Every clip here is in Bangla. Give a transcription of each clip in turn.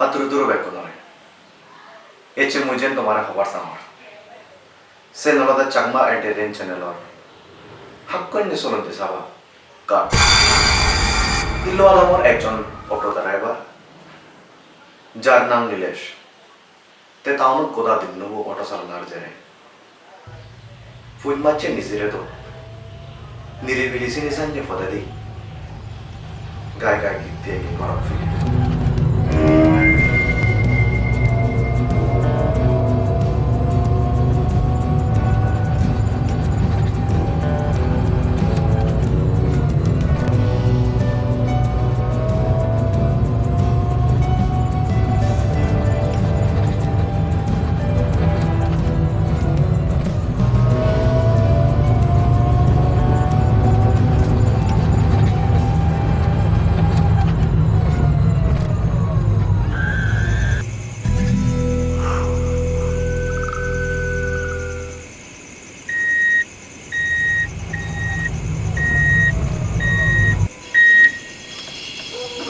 হাতুরুদুরু বেকো নরে এচে মুজেন তোমারে খবর সামর সে নলদা চাকমা এন্টারটেইন চ্যানেলর হাক্কন নি চলতে সাবা কার ইলো আলমর একজন অটো ড্রাইভার যার নাম নীলেশ তে তাওনো কোদা দিন নবু অটো চালানার জেরে ফুল মাচ্ছে নিজেরে তো নিরিবিলি সিনিসান যে ফদাদি গায় গায় গীত দিয়ে গিয়ে করা ফিরে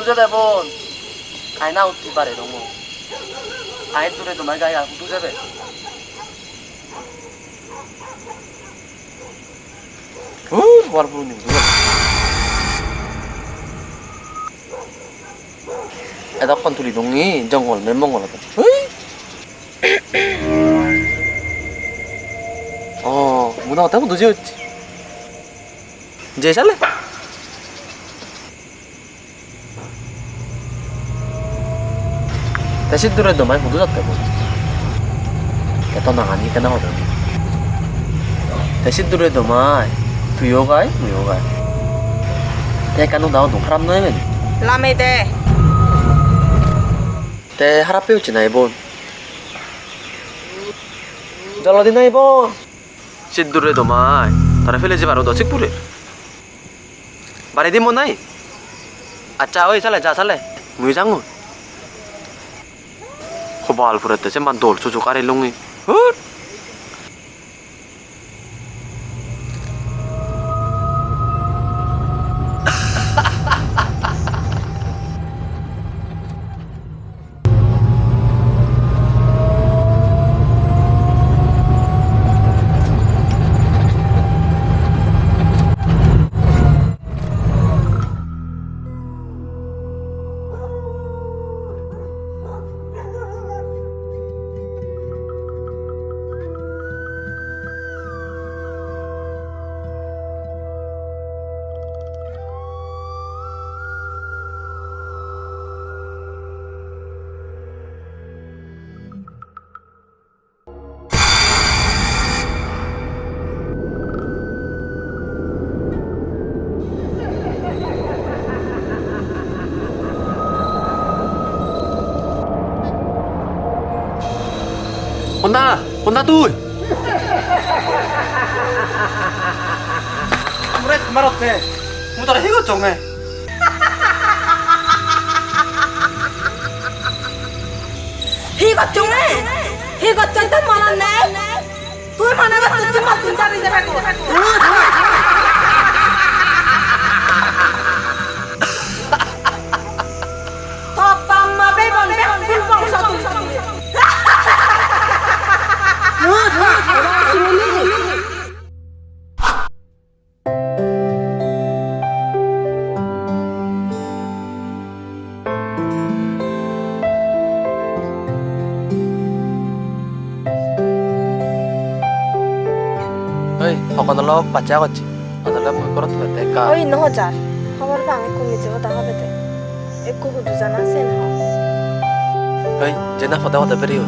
부자 대본 아이 나 웃기 바래 너무 아이 또래도 말 가야 부자 배 말 부르는 누가 에다건 둘이 동이 정걸 멤번 거라다 문화가 때문에 늦었지 이제 살래? 대신 들어도 많이 못 늦었다고. 깨떠나 아니 깨나거든. 대신 들어도 많이 두요가이 무요가이. 대가노 나오 농사람 너에면. 라메데. 대 하라 빼우지 나 이번. 잘라디 나 이번. 신두레도 많이. 다른 필레지 바로 너 직불해. 말이 뭐 나이. 아짜 어이 살래 자 살래. 무이장군. Kebal berat aja mandor cucu karilungi. Honda tuh. Murah marot deh. Mutar higo jonge. Higo jonge. Higo jonge mana ne? Tuh mana betul cuma tuh cari jago. Top tamma bebon bebon satu. Hei, aku nolak baca aja. Adalah mau korot mereka. Oi, 9,000. Hamar bang, aku mijau dah apa deh? Aku hudu jana sen ha. Hei, jenah foto foto beri.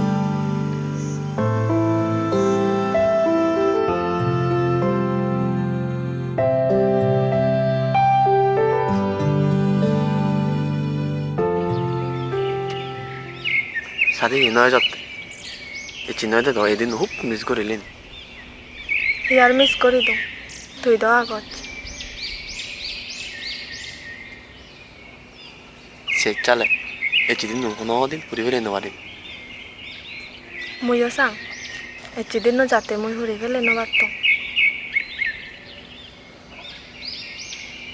Sadi naya jat. Ichi naya deh, edin hup miss gorilin. Yar miss kori do. Tuh itu agot. Secale. Ichi din nuh din puri puri nuwarin. Muyo sang. Ichi din no jate muy huri gele no batto.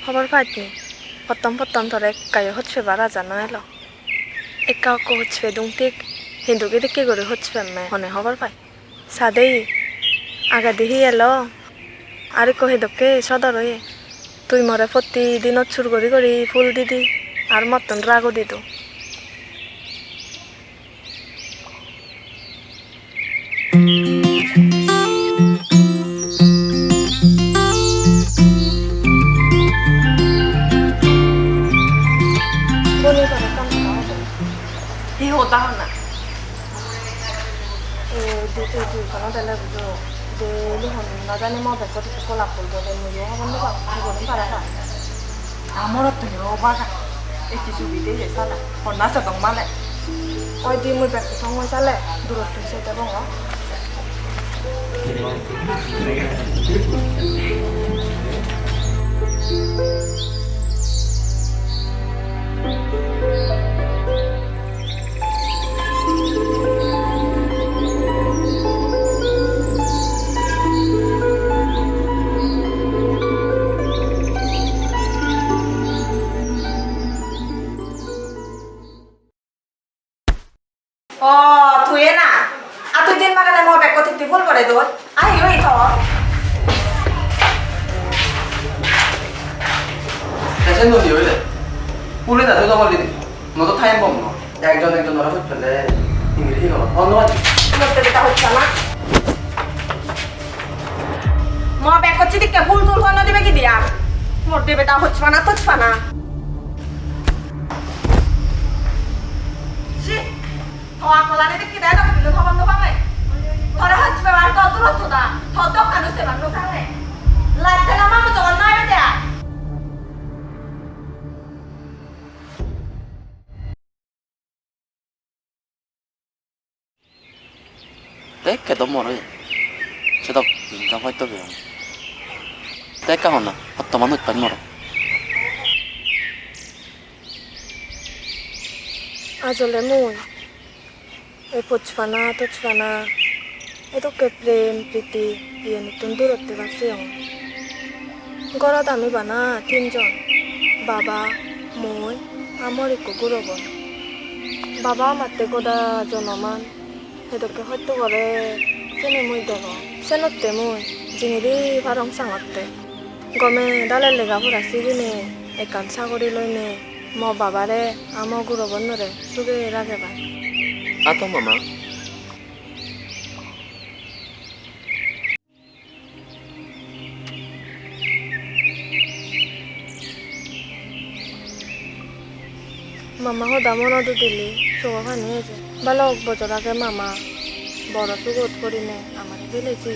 খবর পাইনি প্রথম প্রথম ধরে কায়ো হচ্ছে বারা জানো এলো একা অকো হচ্ছে দুংটিক হিন্দুকে দিকে করে হচ্ছে মে হনে হবার পাই সাদেই আগা দিহি এলো আর কহে দকে সদরয়ে তুই মরে প্রতিদিন চুর করি করি ফুল দিদি আর মতন রাগও দিত হি হতা হনা দুইখনো বেলে বুঝো যে লিখন নাজানি মই বেকত কলা ফুল বলে ময়ো হবন বলুন পারা আমার তো বাগা একটি সুবিধে সালা হন্না সতং মালে ওই দি মুই বেকত সময় চালে দূরত্ব সেটা বঙ্গ 어, 두예나. 아, 두 दिन 마가네 뭐 뵙고 듣기 볼 거래도. 아, 이거 이거. 대신 너 이래 우리 나도 너 걸리니 너도 타임 bomb 너 একজন একজন ওরা হচ্ছে ফেলে ইংরেজি গেল অন্যবাদ মরতে বেটা হচ্ছে না। 뭐 뵙고 지디께 훌훌 건너 দিবে কি দিয়া? মরতে বেটা হচ্ছে না তো হচ্ছে না। 씨. 더 아까라네 듣기 내가 빌려 더 만도 방에. 더라 하지 마. 더 들었다. 더 떡하는 새 만도 상해. 라이트나 마무 저건 나야 돼. 떼까 너무 멀어 저도 인정 활동 배워 떼까 하나 어떤 만원 반 멀어 আসলে মুই এই পুচপানা তুচপানা এতকে প্রেম প্রীতি ইয়ে নতুন দূরত্বে ভাবছি ঘৰত আমি বানা তিনজন বাবা মই আমার একো গুরবন বাবা মাতে গোদা জনমান সেদকে সত্য করে চেনে মুই দেব চেনতে মুই জিঙিরি ভারং চাঙতে গমে ডালে লেগা ফুরাছি কিনে একান চাকরি লইনে ম বাবারে আম গুরবন নরে সুগে রাখেবা আতো মামা মামা সদা মনতো দিলি চোখ খানি আছে বালক বছর আগে মামা বড় সুগত করিনে আমার দিলেছি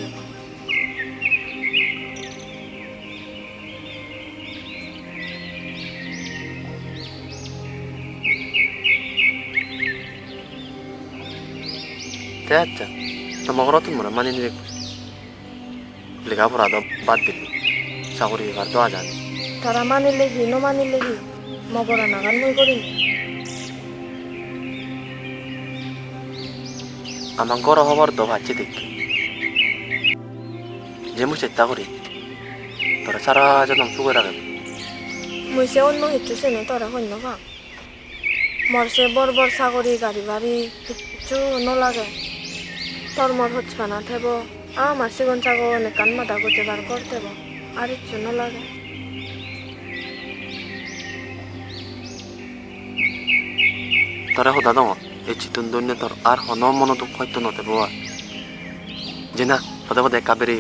대했자 너 먹으러 돈 뭐라 많이 내고 우리가 보라도 받들리 사고리 가도 하자니 তারা মানিলে হি ন মানিলে হি মগরা নাগান মই করিম 아만 걸어 허버도 같이 듣기 재무시 했다 그리 너를 사라져 넘 죽으라고 মই সে অন্য হিচ্ছু নে তোরা হইন বা মরসে বরবর সাগরি গাড়ি বাড়ি কিচ্ছু ন লাগে তোর মর হচ্ছে না থেব আমার সিগন চাগন কান মাথা গুজে বার করতে আর ইচ্ছু ন লাগে তোরা হোদা দঙ এই চিতন দৈন্য তোর আর হন মনতো হয়তো নতে বোয়া যে না পদে পদে কাবেরি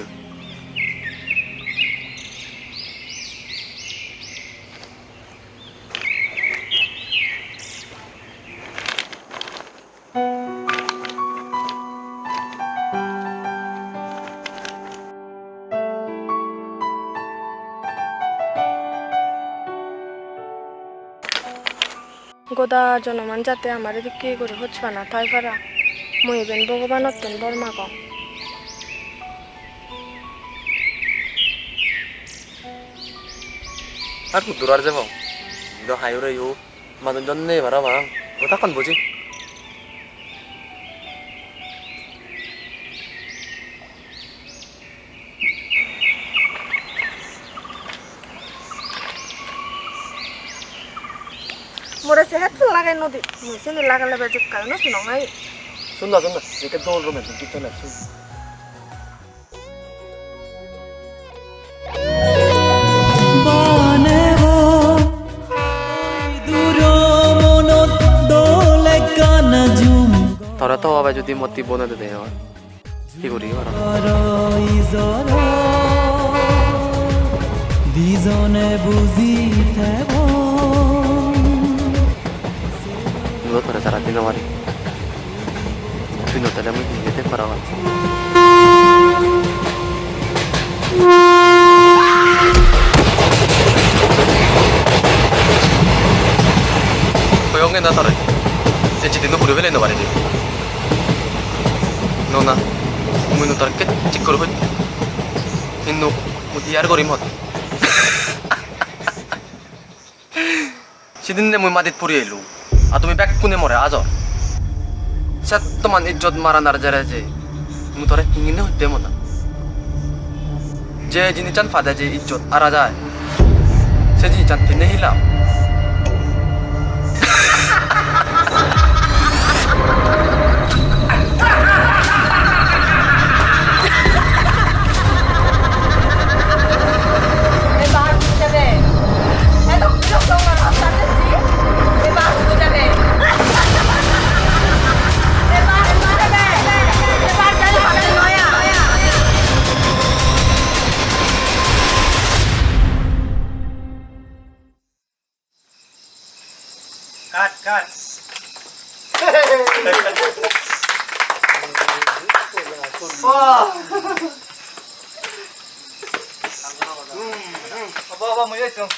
গোদা জনমান যাতে আমার দিকে করে হচ্ছে না তাই পারা মই এবেন ভগবানত তুন বর্মা কম আর দূর আর যাব 너 하요래 요 많은 전내 바라봐 뭐 닦은 뭐지 মোরে সে হেডফোন লাগাই রে নদী মুসিনে লাগালে বাজে কারণ শুনঙাই শুননা শুননা এটা দৌড় রোম্যান্টিক গীত চলে শুন তোরা তো আবার যদি মতি বনাতে দেয় কি করি দুজনে বুঝি তোরা সারা দিন আমারি তুই নতালে আমি যেতে পারা 고용해 나타래. 제치 너 부르벨에 너 말이지. 너나 문은 তার কে চিক করবে ইন্নো মুদিয়ার করি মত সিদিনে মুই মাদিত পুরি এলু আর তুমি ব্যাক কোনে মরে আজ সেতমান ইজ্জত মারা নার যারা যে মু তোরে হিঙ্গিনে হইতে মনা যে জিনি চান ফাদা যে ইজ্জত আরা যায় সে জিনি চান ফিনে হিলাম Cut. Apa mau ya, Cung?